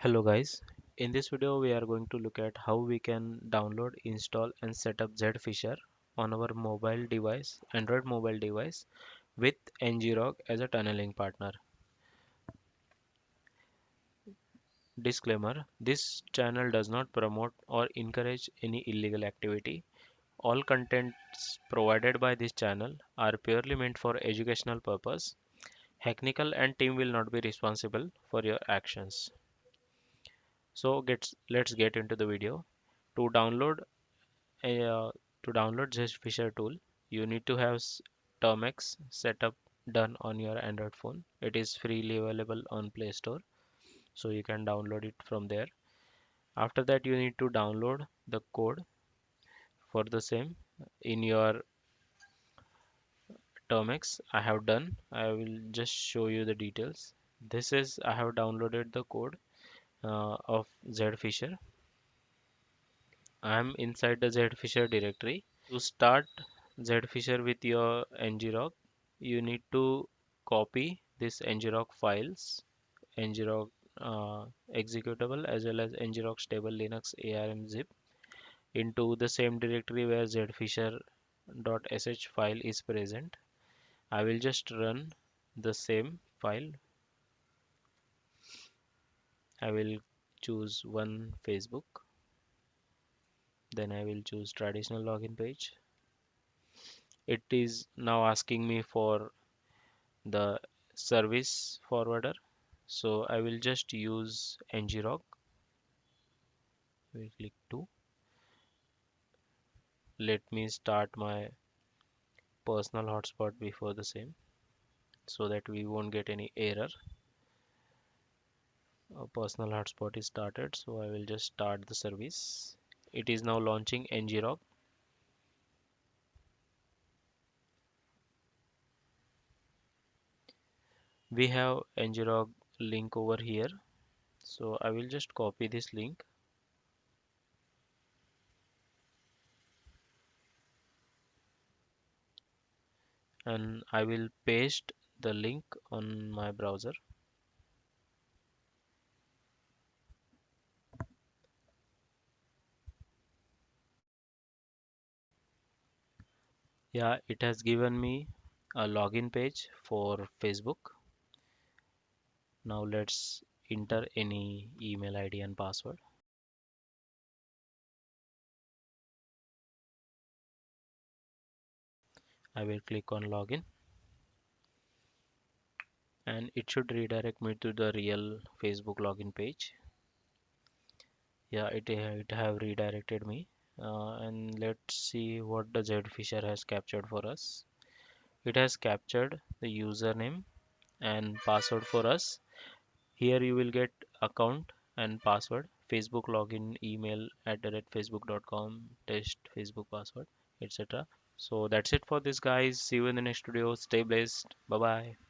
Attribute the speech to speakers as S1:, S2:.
S1: Hello guys, in this video we are going to look at how we can download, install and set up Zphisher on our mobile device, Android mobile device with NGROK as a tunneling partner. Disclaimer, this channel does not promote or encourage any illegal activity. All contents provided by this channel are purely meant for educational purpose. Hacknikal and team will not be responsible for your actions. Let's get into the video. To download Uh, to download Zphisher tool, you need to have Termex setup done on your Android phone. It is freely available on Play Store, so you can download it from there. After that, you need to download the code for the same in your Termex. I have done. I will just show you the details. This is I have downloaded the code of Zphisher. I am inside the Zphisher directory. To start Zphisher with your NGROK, you need to copy this NGROK files, NGROK executable as well as NGROK stable Linux ARM zip into the same directory where zphisher.sh file is present. I will just run the same file. I will choose one Facebook, then I will choose traditional login page. It is now asking me for the service forwarder, so I will just use NGROK. We click to let me start my personal hotspot before the same so that we won't get any error. A personal hotspot is started, so I will just start the service. It is now launching NGROK. We have NGROK link over here, so I will just copy this link and I will paste the link on my browser. Yeah, it has given me a login page for Facebook. Now let's enter any email ID and password. I will click on login and it should redirect me to the real Facebook login page. Yeah, it have redirected me. And let's see what the Zphisher has captured for us. It has captured the username and password for us. Here you will get account and password, Facebook login, email @facebook.com, test Facebook password, etc. So that's it for this guys. See you in the next video. Stay blessed. Bye bye.